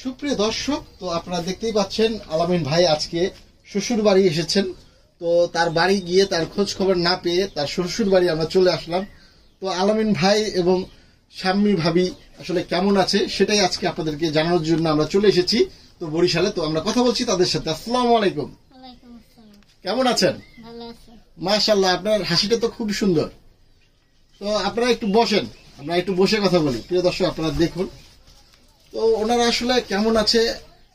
সুপ্রিয় দর্শক, তো আপনারা দেখতেই পাচ্ছেন আলামিন ভাই আজকে শ্বশুর বাড়ি এসেছেন। তো তার বাড়ি গিয়ে তার খোঁজ খবর না পেয়ে তার শ্বশুর বাড়ি আমরা চলে আসলাম। তো আলামিন ভাই এবং শাম্মী ভাবি আসলে কেমন আছে সেটাই আজকে আপনাদেরকে জানানোর জন্য আমরা চলে এসেছি। তো বরিশালে তো আমরা কথা বলছি তাদের সাথে। আসসালামু আলাইকুম। কেমন আছেন? মাশাআল্লাহ, আপনার হাসিটা তো খুব সুন্দর। তো আপনারা একটু বসেন, আমরা একটু বসে কথা বলি। প্রিয় দর্শক, আপনারা দেখুন তো ওনারা আসলে কেমন আছে।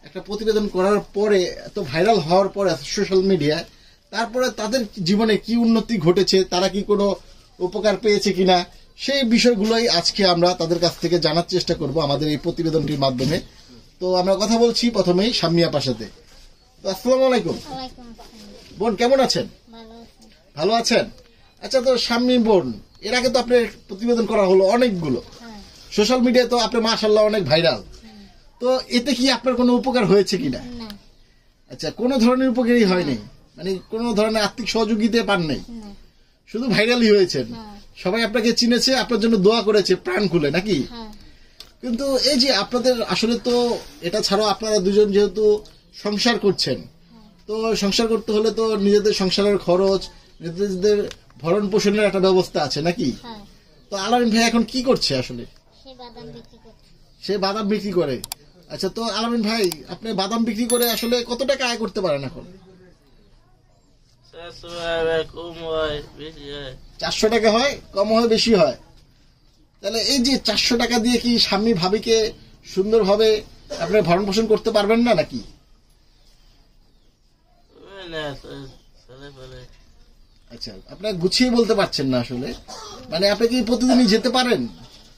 একটা প্রতিবেদন করার পরে, এত ভাইরাল হওয়ার পরে সোশ্যাল মিডিয়ায়, তারপরে তাদের জীবনে কি উন্নতি ঘটেছে, তারা কি কোনো উপকার পেয়েছে কিনা, সেই বিষয়গুলোই আজকে আমরা তাদের কাছ থেকে জানার চেষ্টা করব আমাদের এই প্রতিবেদনটির মাধ্যমে। তো আমরা কথা বলছি প্রথমেই শাম্মী আপার সাথে। তো আসসালামু আলাইকুম বোন, কেমন আছেন? ভালো আছেন? আচ্ছা, তো শাম্মী বোন, এর আগে তো আপনার প্রতিবেদন করা হলো অনেকগুলো, সোশ্যাল মিডিয়ায় তো আপনি মাশাআল্লাহ অনেক ভাইরাল। তো এতে কি আপনার কোনো উপকার হয়েছে কিনা? আচ্ছা, কোনো ধরনের উপকারই হয়নি, মানে কোনো ধরনের আর্থিক সহযোগিতা পান নাই, শুধু ভাইরালই হয়েছেন। সবাই আপনাকে চিনেছে, আপনার জন্য দোয়া করেছে প্রাণ খুলে, নাকি? কিন্তু এই যে আপনাদের আসলে তো এটা ছাড়াও আপনারা দুজন যেহেতু সংসার করছেন, তো সংসার করতে হলে তো নিজেদের সংসারের খরচ, নিজেদের ভরণ পোষণের একটা ব্যবস্থা আছে, নাকি? তো আলামিন ভাই এখন কি করছে আসলে? সে বাদাম বিক্রি করে। আচ্ছা, তো আলামিন ভাই, আপনি বাদাম বিক্রি করে আসলে কত টাকা আয় করতে পারেন এখন? 400 টাকা হয়, কম হয়, বেশি হয়? তাহলে এই যে 400 টাকা দিয়ে কি স্বামী ভাবিকে সুন্দরভাবে আপনি ভরণ পোষণ করতে পারবেন না, নাকি? আচ্ছা, আপনার গুছিয়ে বলতে পারছেন না আসলে, মানে আপনি কি প্রতিদিনই যেতে পারেন?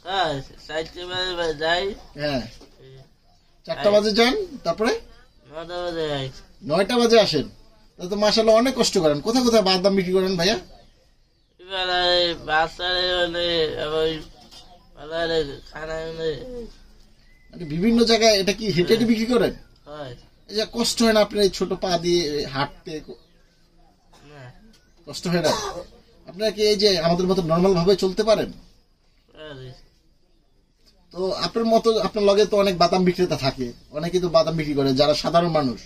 হ্যাঁ, 4টা বাজে যান, তারপরে 9টা বাজে আসেন। তাহলে তো মাশাআল্লাহ অনেক কষ্ট করেন। কোথায় কোথায় বাদাম বিক্রি করেন ভাইয়া? মানে বিভিন্ন জায়গায়। এটা কি হেঁটে হেঁটে বিক্রি করেন? এই যে কষ্ট হয় না আপনার ছোট পা দিয়ে হাঁটতে? কষ্ট হয় না? আপনারা কি এই যে আমাদের মতো নর্মাল ভাবে চলতে পারেন? তো আপনার মতো, আপনার লগে তো অনেক বাদাম বিক্রেতা থাকে, অনেকে তো বাদাম বিক্রি করে যারা সাধারণ মানুষ।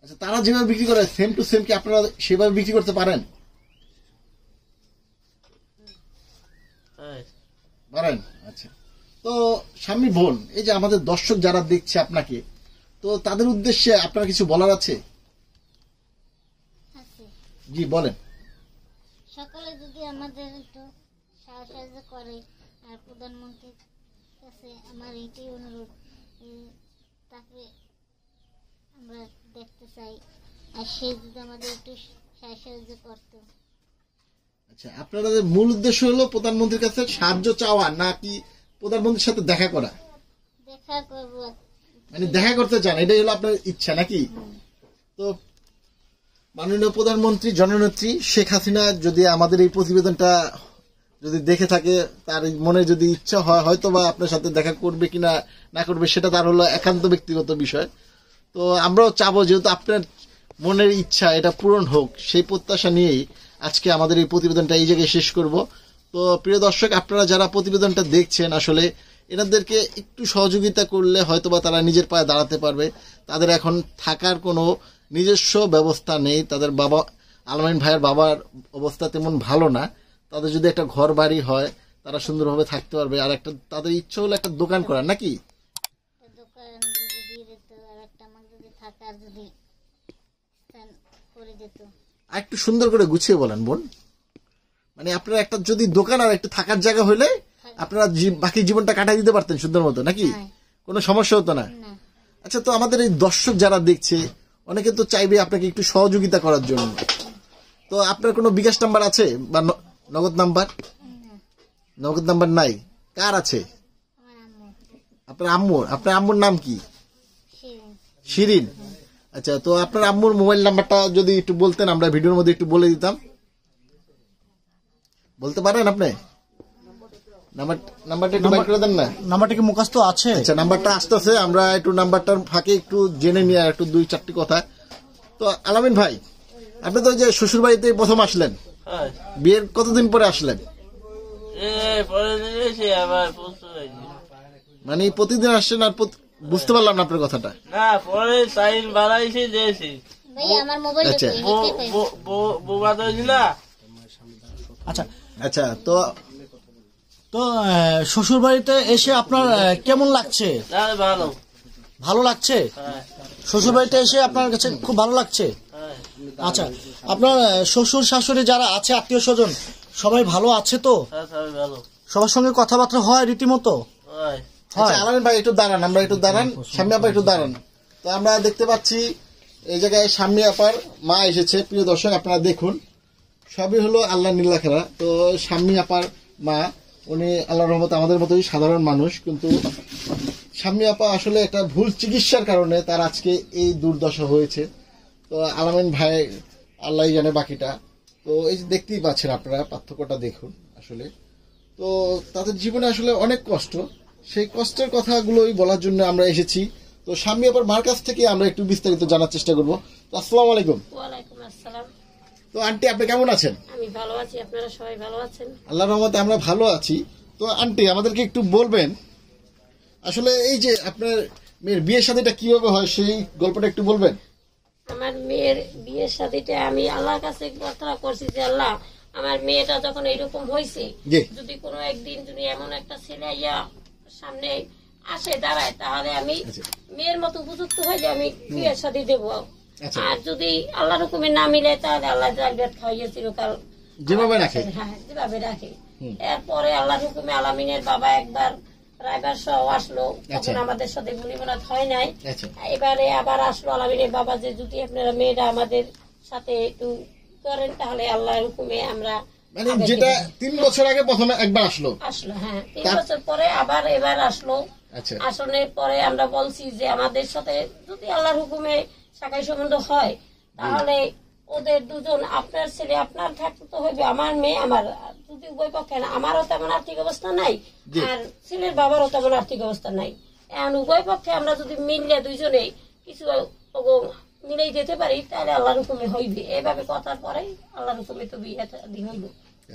আচ্ছা, তারা যেভাবে বিক্রি করে সেম টু সেম কি আপনারা সেভাবে বিক্রি করতে পারেন? পারেন। আচ্ছা, তো স্বামী বোন, এই যে আমাদের দর্শক যারা দেখছে আপনাকে, তো তাদের উদ্দেশ্যে আপনার কিছু বলার আছে? জি বলেন। সকলে যদি আমাদের একটু সাহায্য করে, আর প্রধানমন্ত্রীর কাছে আমার এইটাই অনুরোধ, তাকে আমরা দেখতে চাই, আর সে যদি আমাদের একটু সাহায্য করতো। আচ্ছা, আপনাদের মূল উদ্দেশ্য হলো প্রধানমন্ত্রীর কাছে সাহায্য চাওয়া, নাকি প্রধানমন্ত্রীর সাথে দেখা করা? দেখা করবো, মানে দেখা করতে চান, এটাই হলো আপনার ইচ্ছা, নাকি? তো মাননীয় প্রধানমন্ত্রী জননেত্রী শেখ হাসিনা যদি আমাদের এই প্রতিবেদনটা যদি দেখে থাকে, তার মনে যদি ইচ্ছা হয়, হয়তো বা আপনার সাথে দেখা করবে কিনা না করবে সেটা তার হলো একান্ত ব্যক্তিগত বিষয়। তো আমরাও চাবো যেহেতু আপনার মনের ইচ্ছা এটা পূরণ হোক, সেই প্রত্যাশা নিয়েই আজকে আমাদের এই প্রতিবেদনটা এই জায়গায় শেষ করব। তো প্রিয় দর্শক, আপনারা যারা প্রতিবেদনটা দেখছেন, আসলে এনাদেরকে একটু সহযোগিতা করলে হয়তোবা তারা নিজের পায়ে দাঁড়াতে পারবে। তাদের এখন থাকার কোনো নিজস্ব ব্যবস্থা নেই, তাদের বাবা, আলামিন ভাইয়ের বাবার অবস্থা তেমন ভালো না। তাদের যদি একটা ঘর বাড়ি হয়, তারা সুন্দরভাবে থাকতে পারবে। আর একটা তাদের ইচ্ছা হলো একটা দোকান করার, নাকি? আর একটু সুন্দর করে গুছিয়ে বলেন বোন, মানে আপনার একটা যদি দোকান আর একটু থাকার জায়গা হলে আপনারা বাকি জীবনটা কাটাই দিতে পারতেন সুন্দর মতো, নাকি? কোনো সমস্যা হতো না? আচ্ছা, তো আমাদের এই দর্শক যারা দেখছে, অনেকে তো চাইবে আপনাকে একটু সহযোগিতা করার জন্য। তো আপনার কোনো বিকাশ নাম্বার আছে বা নগদ নাম্বার? নগদ নাম্বার নাই। কার আছে? আপনার আম্মুর। আপনার আম্মুর নাম কি? শিরিন। আচ্ছা, তো আপনার আম্মুর মোবাইল নাম্বারটা যদি একটু বলতেন, আমরা ভিডিওর মধ্যে একটু বলে দিতাম। বলতে পারেন আপনি? নাম্বারটা একটু বাইর করে দেন না। নাম্বারটা কি মুখস্থ আছে? আচ্ছা, নাম্বারটা আসতেছে, আমরা একটু নাম্বারটার ফাঁকে একটু জেনে নিয়ে একটু 2-4টি কথা। তো আলামিন ভাই, আপনি তো যে শ্বশুর বাড়িতে প্রথম আসলেন, বিয়ের কতদিন পরে আসলেন? মানে প্রতিদিন আসছেন আর বুঝতে পারলাম না আপনার কথাটা। না পরে সাইন বাড়াইছি দিয়েছি ভাই আমার মোবাইল আচ্ছা। বোবা দিয়েছি না। আচ্ছা আচ্ছা, তো তো শ্বশুর বাড়িতে এসে আপনার কেমন লাগছে? তাহলে ভালো। ভালো লাগছে? হ্যাঁ শ্বশুর বাড়িতে এসে আপনার কাছে খুব ভালো লাগছে? হ্যাঁ আচ্ছা, আপনার শ্বশুর শাশুড়ি যারা আছে আত্মীয় স্বজন সবাই ভালো আছে তো? হ্যাঁ সবাই ভালো। সবার সঙ্গে কথাবার্তা হয় রীতিমতো? হয়। আচ্ছা, আলামিন ভাই একটু দাঁড়ান, আমরা একটু দাঁড়ান, শাম্মী আপা একটু দাঁড়ান। তো আমরা দেখতে পাচ্ছি এই জায়গায় শাম্মী আপার মা এসেছে। প্রিয় দর্শক, আপনারা দেখুন, সবই হলো আল্লাহ নীলাখেরা। তো শাম্মী আপার মা, উনি আল্লাহর রহমতে আমাদের মতোই সাধারণ মানুষ, কিন্তু শাম্মী আপা আসলে একটা ভুল চিকিৎসার কারণে তার আজকে এই দুর্দশা হয়েছে। তো আলামিন ভাই আল্লাহ জানে বাকিটা। তো এই যে দেখতেই পাচ্ছেন আপনারা, পার্থক্যটা দেখুন আসলে। তো তাদের জীবনে আসলে অনেক কষ্ট, সেই কষ্টের কথাগুলোই বলার জন্য আমরা এসেছি। তো শাম্মী আপার মার কাছ থেকে আমরা একটু বিস্তারিত জানার চেষ্টা করবো। তো আসসালামু আলাইকুম। ওয়ালাইকুম আসসালাম। তো আন্টি, আপনি কেমন আছেন? আমি ভালো আছি, আপনারা সবাই ভালো আছেন? আল্লাহর রহমতে আমরা ভালো আছি। তো আন্টি, আমাদেরকে একটু বলবেন আসলে এই যে আপনার মেয়ের বিয়ে শাদীটা কিভাবে হয়, সেই গল্পটা একটু বলবেন? আমার মেয়ের বিয়ের শাদীটা আমি আল্লাহর কাছে প্রার্থনা করছি যে আল্লাহ, আমার মেয়েটা যখন এইরকম হয়েছে, জি। যদি কোনো একদিন যদি এমন একটা ছেলে ইয়া সামনে আসে দাঁড়ায়, তাহলে আমি মেয়ের মতো উপযুক্ত হয়ে আমি বিয়ের শাদী দেবো। আচ্ছা। আর যদি আল্লাহর হুকুমে না মিলে, তাহলে আল্লাহ জালবেদ খাওয়াইয়া চিরকাল যেভাবে রাখে। হ্যাঁ যেভাবে রাখে। এরপরে আল্লাহর হুকুমে আলামিনের বাবা একবার রাইবার সহ আসলো, আচ্ছা। তখন আমাদের সাথে গুলিমানাত হয় নাই। আচ্ছা। এবারে আবার আসলো আলামিনের বাবা যে যদি আপনারা মেয়েটা আমাদের সাথে একটু করেন, তাহলে আল্লাহর হুকুমে আমরা মানে আগে যেটা দেব। 3 বছর আগে প্রথমে একবার আসলো। আসলো, হ্যাঁ 3 বছর পরে আবার এবার আসলো। আচ্ছা। আসনের পরে আমরা বলছি যে আমাদের সাথে যদি আল্লাহর হুকুমে শাখাই সম্বন্ধ হয়, তাহলে ওদের দুজন, আপনার ছেলে আপনার থাকতে হবে, আমার মেয়ে আমার। যদি উভয় পক্ষে না, আমারও তেমন আর্থিক অবস্থা নাই, আর ছেলের বাবারও তেমন আর্থিক অবস্থা নাই। এখন উভয় পক্ষে আমরা যদি মিললে দুইজনে কিছু মিলেই যেতে পারি, তাহলে আল্লাহর হুকুমে হইবে। এভাবে কথার পরে আল্লাহর হুকুমে তো বিয়ে হইব।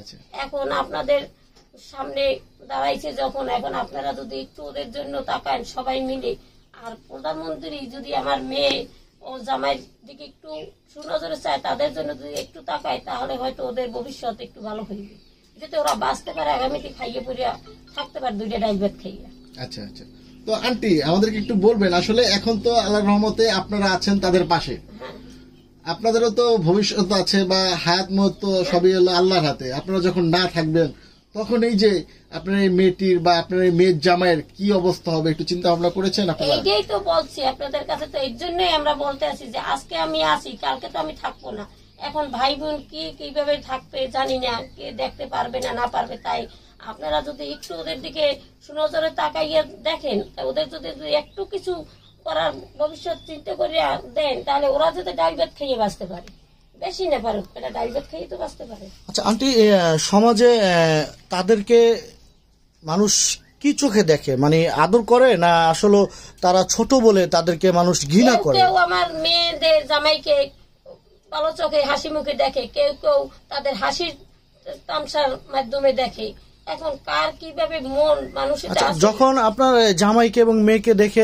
আচ্ছা। এখন আপনাদের সামনে দাঁড়াইছে যখন, এখন আপনারা যদি একটু ওদের জন্য তাকান সবাই মিলে, আর প্রধানমন্ত্রী যদি আমার মেয়ে ও জামাইয়ের দিকে একটু সুনজরে চায়, তাদের জন্য যদি একটু তাকায়, তাহলে হয়তো ওদের ভবিষ্যৎ একটু ভালো হইবে, যাতে ওরা বাঁচতে পারে, আগামীতে খাইয়ে পড়িয়া থাকতে পারে, 2টা ডাইল ভাত খাইয়া। আচ্ছা আচ্ছা। তো আন্টি, আমাদেরকে একটু বলবেন আসলে এখন তো আল্লাহর রহমতে আপনারা আছেন তাদের পাশে, আপনাদেরও তো ভবিষ্যৎ আছে বা হায়াত মত তো সবই হলো আল্লাহর হাতে। আপনারা যখন না থাকবেন, তখন এই যে আপনার এই মেয়েটির বা আপনার এই মেয়ের জামাইয়ের কি অবস্থা হবে, একটু চিন্তা ভাবনা করেছেন আপনারা? এইটাই তো বলছি আপনাদের কাছে, তো এই জন্যই আমরা বলতে আছি যে আজকে আমি আসি, কালকে তো আমি থাকবো না। এখন ভাই বোন কি কিভাবে থাকবে জানি না, কে দেখতে পারবে না না পারবে। তাই আপনারা যদি একটু ওদের দিকে সুনজরে তাকাইয়া দেখেন, ওদের যদি একটু কিছু করার ভবিষ্যৎ চিন্তা করে দেন, তাহলে ওরা যাতে ডাল ভাত খেয়ে বাঁচতে পারে, বেশি না পারুক, এটা ডাল ভাত খেয়ে তো বাঁচতে পারে। আচ্ছা আন্টি, সমাজে তাদেরকে মানুষ কি চোখে দেখে, মানে আদর করে না আসলে তারা ছোট বলে তাদেরকে মানুষ ঘৃণা করে? কেউ আমার মেয়েদের জামাইকে ভালো চোখে হাসি মুখে দেখে, কেউ কেউ তাদের হাসির তামসার মাধ্যমে দেখে। এখন কার কিভাবে মন মানুষের আচ্ছা, যখন আপনার জামাইকে এবং মেয়েকে দেখে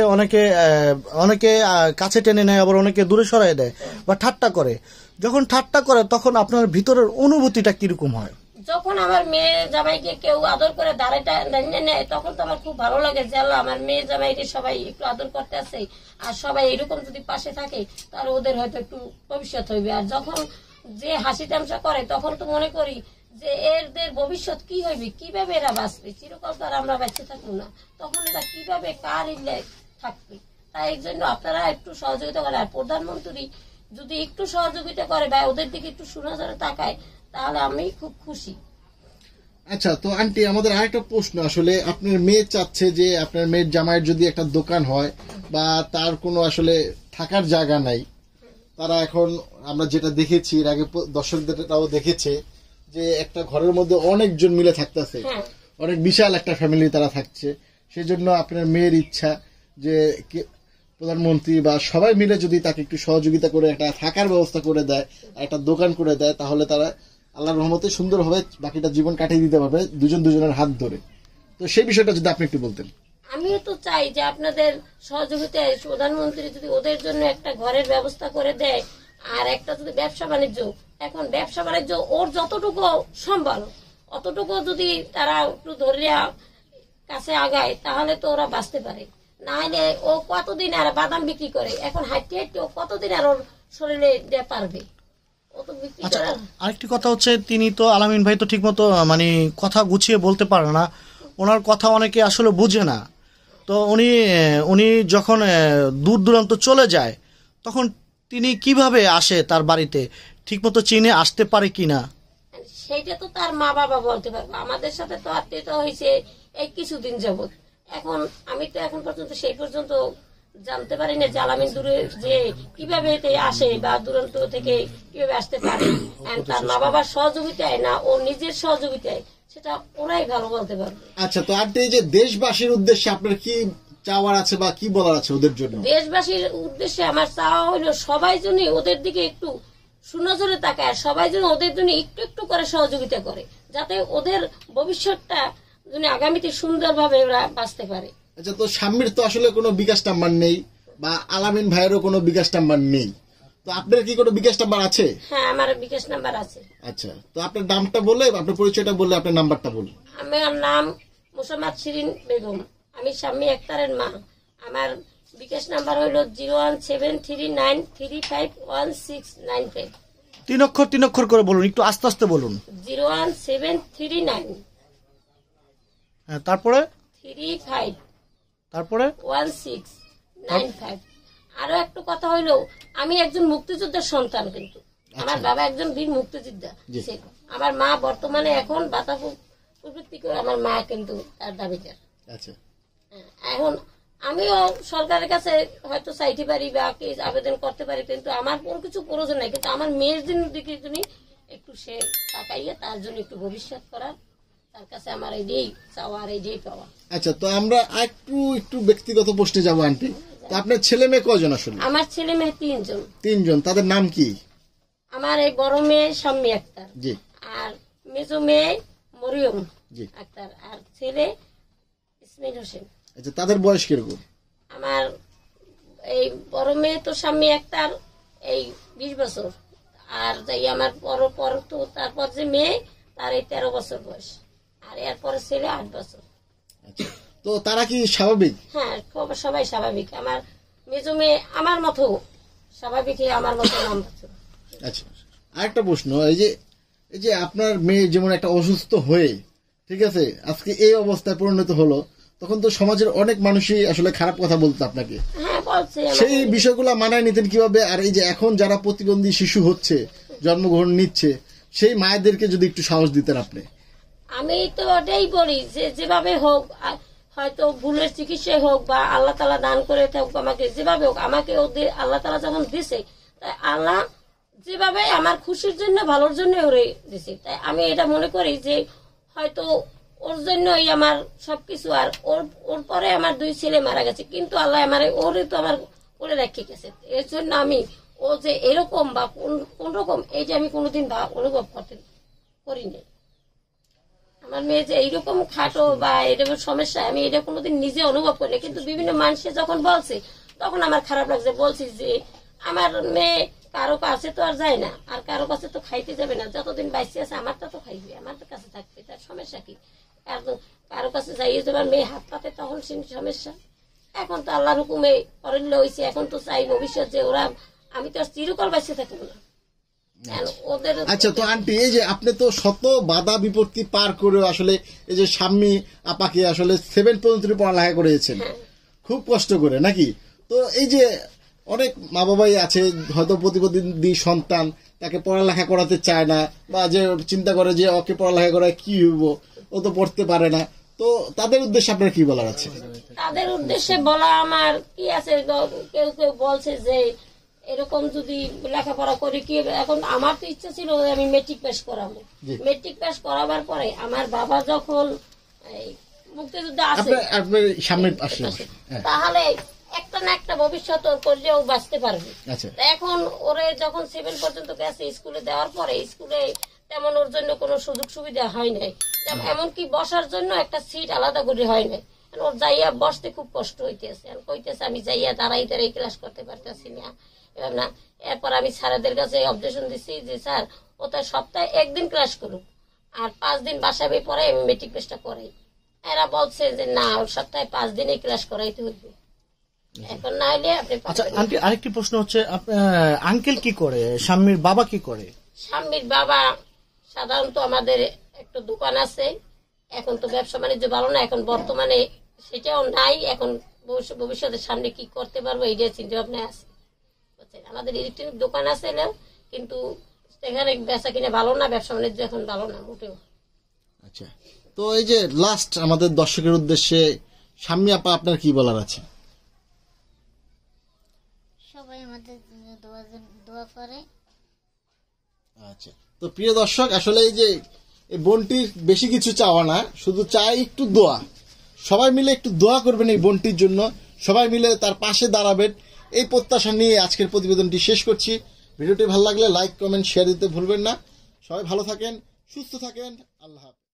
অনেকে কাছে টেনে নেয়, আবার অনেকে দূরে সরাই দেয় বা ঠাট্টা করে, যখন ঠাট্টা করে তখন আপনার ভিতরের অনুভূতিটা কিরকম হয়? যখন আমার মেয়ে জামাইকে কেউ আদর করে দাঁড়াইটা নেয়, তখন তো আমার খুব ভালো লাগে যে আল্লাহ, আমার মেয়ে জামাইকে সবাই একটু আদর করতে আছে, আর সবাই এরকম যদি পাশে থাকে, তাহলে ওদের হয়তো একটু ভবিষ্যৎ হইবে। আর যখন যে হাসি তামসা করে, তখন তো মনে করি যে এদের ভবিষ্যৎ কি হইবে, কিভাবে এরা বাঁচবে, চিরকাল তো আর আমরা বেঁচে থাকবো না, তখন এরা কিভাবে কার ইল্লে থাকবে। তাই এই জন্য আপনারা একটু সহযোগিতা করেন। আর প্রধানমন্ত্রী যদি একটু সহযোগিতা করে বা ওদের দিকে একটু সুনজরে তাকায়, তাহলে আমি খুব খুশি। আচ্ছা, তো আন্টি, আমাদের আরেকটা প্রশ্ন, আসলে আপনার মেয়ে চাচ্ছে যে আপনার মেয়ের জামাইয়ের যদি একটা দোকান হয় বা তার কোনো আসলে থাকার জায়গা নাই, তারা এখন আমরা যেটা দেখেছি এর আগে দর্শকদেরটাও দেখেছে যে একটা ঘরের মধ্যে অনেকজন মিলে থাকতেছে, অনেক বিশাল একটা ফ্যামিলি তারা থাকছে। সেই জন্য আপনার মেয়ের ইচ্ছা যে প্রধানমন্ত্রী বা সবাই মিলে যদি তাকে একটু সহযোগিতা করে একটা থাকার ব্যবস্থা করে দেয়, একটা দোকান করে দেয়, তাহলে তারা আল্লাহর রহমতে সুন্দরভাবে বাকিটা জীবন কাটিয়ে দিতে পারবে দুজন দুজনের হাত ধরে। তো সেই বিষয়টা যদি আপনি একটু বলতেন। আমি তো চাই যে আপনাদের সহযোগিতায় প্রধানমন্ত্রী যদি ওদের জন্য একটা ঘরের ব্যবস্থা করে দেয়, আর একটা যদি ব্যবসা বাণিজ্য, এখন ব্যবসা বাণিজ্য ওর যতটুকু সম্ভব অতটুকু যদি তারা একটু ধরিয়া কাছে আগায় তাহলে তো ওরা বাঁচতে পারে। না হলে ও কতদিন আর বাদাম বিক্রি করে, এখন হাঁটতে হাঁটতে ও কতদিন আর ওর শরীরে দেয়া পারবে, ও তো বিক্রি আচ্ছা, করার। আরেকটি কথা হচ্ছে, তিনি তো আলামিন ভাই তো ঠিকমতো মানে কথা গুছিয়ে বলতে পারে না, ওনার কথা অনেকে আসলে বুঝে না। তো উনি যখন দূর দূরান্ত চলে যায় তখন তিনি কিভাবে আসে তার বাড়িতে, ঠিকমতো চিনে আসতে পারে কিনা? সেইটা তো তার মা বাবা বলতে পারবে। আমাদের সাথে তো আত্মীয়তা হয়েছে এই কিছুদিন যাবত। এখন আমি তো এখন পর্যন্ত সেই পর্যন্ত জানতে পারি না যে আলামিন দূরে যে কিভাবে এতে আসে বা দূরান্ত থেকে কিভাবে আসতে পারে। And তার মা বাবার সহযোগিতায় না ও নিজের সহযোগিতায়, সেটা ওরাই ভালো বলতে পারবে। আচ্ছা, তো আন্টি এই যে দেশবাসীর উদ্দেশ্যে আপনার কি চাওয়ার আছে বা কি বলার আছে ওদের জন্য? দেশবাসীর উদ্দেশ্যে আমার চাওয়া হলো সবাই যেন ওদের দিকে একটু সুনজরে তাকায়, আর সবাই যেন ওদের জন্য একটু একটু করে সহযোগিতা করে, যাতে ওদের ভবিষ্যৎটা যেন আগামীতে সুন্দরভাবে ওরা বাঁচতে পারে। আচ্ছা, তো স্বামীর তো আসলে কোনো বিকাশ নাম্বার নেই বা আলামিন ভাইয়েরও কোনো বিকাশ নাম্বার নেই, তো আপনার কি কোনো বিকাশ নাম্বার আছে? হ্যাঁ, আমার বিকাশ নাম্বার আছে। আচ্ছা, তো আপনার নামটা বলে, আপনার পরিচয়টা বললে, আপনার নাম্বারটা বলুন। আমার নাম মোসাম্মদ শিরিন বেগম, আমি শাম্মী আক্তারের মা। আমার বিকাশ নাম্বার হলো 01739351695। 3 অক্ষর করে বলুন, একটু আস্তে আস্তে বলুন। 01739 হ্যাঁ, তারপরে 351695। আরো একটু কথা হইলো, আমি একজন মুক্তিযোদ্ধার সন্তান, কিন্তু আমার বাবা একজন বীর মুক্তিযোদ্ধা। আমার মা বর্তমানে এখন বাতা প্রবৃত্তি করে, আমার মা কিন্তু তার দাবিদার। আচ্ছা, এখন আমিও সরকারের কাছে হয়তো চাইতে পারি বা আবেদন করতে পারি, কিন্তু আমার কোনো কিছু প্রয়োজন নাই, কিন্তু আমার মেয়ের জন্য দিকে জন্য একটু সে তাকাইয়ে তার জন্য একটু ভবিষ্যৎ করার, তার কাছে আমার এই চাওয়া আর এই পাওয়া। আচ্ছা, তো আমরা একটু ব্যক্তিগত প্রশ্নে যাবো আন্টি। তো আপনার ছেলে মেয়ে কয়জন আসলে? আমার ছেলে মেয়ে 3 জন। 3 জন, তাদের নাম কি? আমার এই বড় মেয়ে শাম্মী আক্তার, জি, আর মেজো মেয়ে মরিয়ম জি আক্তার, আর ছেলে ইসমাইল হোসেন। আচ্ছা, তাদের বয়স কিরকম? আমার এই বড় মেয়ে তো শাম্মী আক্তার এই 20 বছর, আর যাই আমার পর তো তারপর যে মেয়ে তার এই 13 বছর বয়স, আর এরপরে ছেলে 8 বছর। আচ্ছা, তো তারা কি স্বাভাবিক? হ্যাঁ, সবাই স্বাভাবিক। আমার মেজো মেয়ে আমার মতো স্বাভাবিক, আমার মতো নাম। আচ্ছা, আরেকটা প্রশ্ন, এই যে আপনার মেয়ে যেমন একটা অসুস্থ হয়ে, ঠিক আছে, আজকে এই অবস্থায় পরিণত হলো, তখন তো সমাজের অনেক মানুষই আসলে খারাপ কথা বলতো আপনাকে। হ্যাঁ, বলছে। সেই বিষয়গুলো মানায় নিতেন কিভাবে? আর এই যে এখন যারা প্রতিবন্ধী শিশু হচ্ছে, জন্মগ্রহণ নিচ্ছে, সেই মায়েদেরকে যদি একটু সাহস দিতেন আপনি। আমি তো ওটাই বলি যে যেভাবে হোক, হয়তো ভুলের চিকিৎসায় হোক বা আল্লাহ তালা দান করে থাকুক, আমাকে যেভাবে হোক, আমাকে ওদের আল্লাহ তালা যখন দিছে, তাই আল্লাহ যেভাবে আমার খুশির জন্য ভালোর জন্য ওরে দিছে। তাই আমি এটা মনে করি যে হয়তো ওর জন্যই আমার সবকিছু, আর ওর পরে আমার 2 ছেলে মারা গেছে, কিন্তু আল্লাহ আমার ওরে তো আমার করে রেখে গেছে। এর জন্য আমি ও যে এরকম বা কোন রকম, এই যে আমি কোনোদিন অনুভব করিনি। আমার মেয়ে যে এইরকম খাটো বা এরকম সমস্যা, আমি এটা কোনোদিন নিজে অনুভব করিনি, কিন্তু বিভিন্ন মানুষে যখন বলছে তখন আমার খারাপ লাগছে। বলছি যে আমার মেয়ে কারো কাছে তো আর যায় না, আর কারো কাছে তো খাইতে যাবে না, যতদিন বাইসে আছে আমারটা তো খাইবে, আমার কাছে থাকবে, তার সমস্যা কি? কারো কাছে যাইয়ে তোমার মেয়ে হাত পাতে, তখন সে সমস্যা। এখন তো আল্লাহর হুকুমে অরণ্য হয়েছে, এখন তো চাই ভবিষ্যৎ যে ওরা, আমি তো আর চিরকাল বাইসে থাকবো না। আচ্ছা, তো আন্টি এই যে আপনি তো শত বাধা বিপত্তি পার করে আসলে এই যে স্বামী আপাকে আসলে 7 পর্যন্ত পড়ালেখা করেছেন, খুব কষ্ট করে নাকি? তো এই যে অনেক মা বাবাই আছে হয়তো প্রতিবন্ধী সন্তান, তাকে পড়ালেখা করাতে চায় না, বা যে চিন্তা করে যে ওকে পড়ালেখা করায় কি হইব, ও তো পড়তে পারে না, তো তাদের উদ্দেশ্যে আপনার কি বলার আছে? তাদের উদ্দেশ্যে বলা আমার কি আছে, কেউ কেউ বলছে যে এরকম যদি লেখাপড়া করে কি, এখন আমার তো ইচ্ছা ছিল আমি মেট্রিক পাস করাবো। মেট্রিক পাস করাবার পরে আমার বাবা যখন মুক্তিযুদ্ধ আছে, তাহলে একটা না একটা ভবিষ্যৎ ওর করলে ও বাঁচতে পারবে। এখন ওরে যখন 7 পর্যন্ত গেছে, স্কুলে দেওয়ার পরে স্কুলে তেমন ওর জন্য কোনো সুযোগ সুবিধা হয় নাই, এমনকি বসার জন্য একটা সিট আলাদা করে হয় নাই। ওর যাইয়া বসতে খুব কষ্ট হইতেছে, কইতেছে আমি যাইয়া দাঁড়াই দাঁড়াই ক্লাস করতে পারতেছি না, এবার না। এরপর আমি স্যারদের কাছে অবজেকশন দিছি যে স্যার ও তো সপ্তাহে একদিন ক্লাস করুক আর 5 দিন বাসায় বই পড়াই, আমি মেট্রিক টেস্টটা করাই। এরা বলছে যে না, ওর সপ্তাহে 5 দিনে ক্লাস করাইতে হইবে, এখন না হলে আপনি আচ্ছা আন্টি, আরেকটি প্রশ্ন হচ্ছে আঙ্কেল কি করে, স্বামীর বাবা কি করে? স্বামীর বাবা সাধারণত আমাদের একটা দোকান আছে, এখন তো ব্যবসা বাণিজ্য ভালো না, এখন বর্তমানে সেটাও নাই, এখন ভবিষ্যতে সামনে কি করতে পারবো এইটা চিন্তা ভাবনা আছে। আমাদের ইলেকট্রনিক দোকান আছে না, কিন্তু সেখানে বেচা কিনে ভালো না, ব্যবসা বাণিজ্য এখন ভালো না মোটেও। আচ্ছা, তো এই যে লাস্ট আমাদের দর্শকের উদ্দেশ্যে শাম্মী আপা আপনার কি বলার আছে? সবাই আমাদের জন্য দোয়া করে। আচ্ছা, তো প্রিয় দর্শক, আসলে এই যে এই বোনটির বেশি কিছু চাওয়া না, শুধু চাই একটু দোয়া। সবাই মিলে একটু দোয়া করবেন এই বোনটির জন্য, সবাই মিলে তার পাশে দাঁড়াবেন, এই প্রত্যাশা নিয়ে আজকের প্রতিবেদনটি শেষ করছি। ভিডিওটি ভালো লাগলে লাইক, কমেন্ট, শেয়ার দিতে ভুলবেন না। সবাই ভালো থাকেন, সুস্থ থাকেন, আল্লাহ হাফেজ।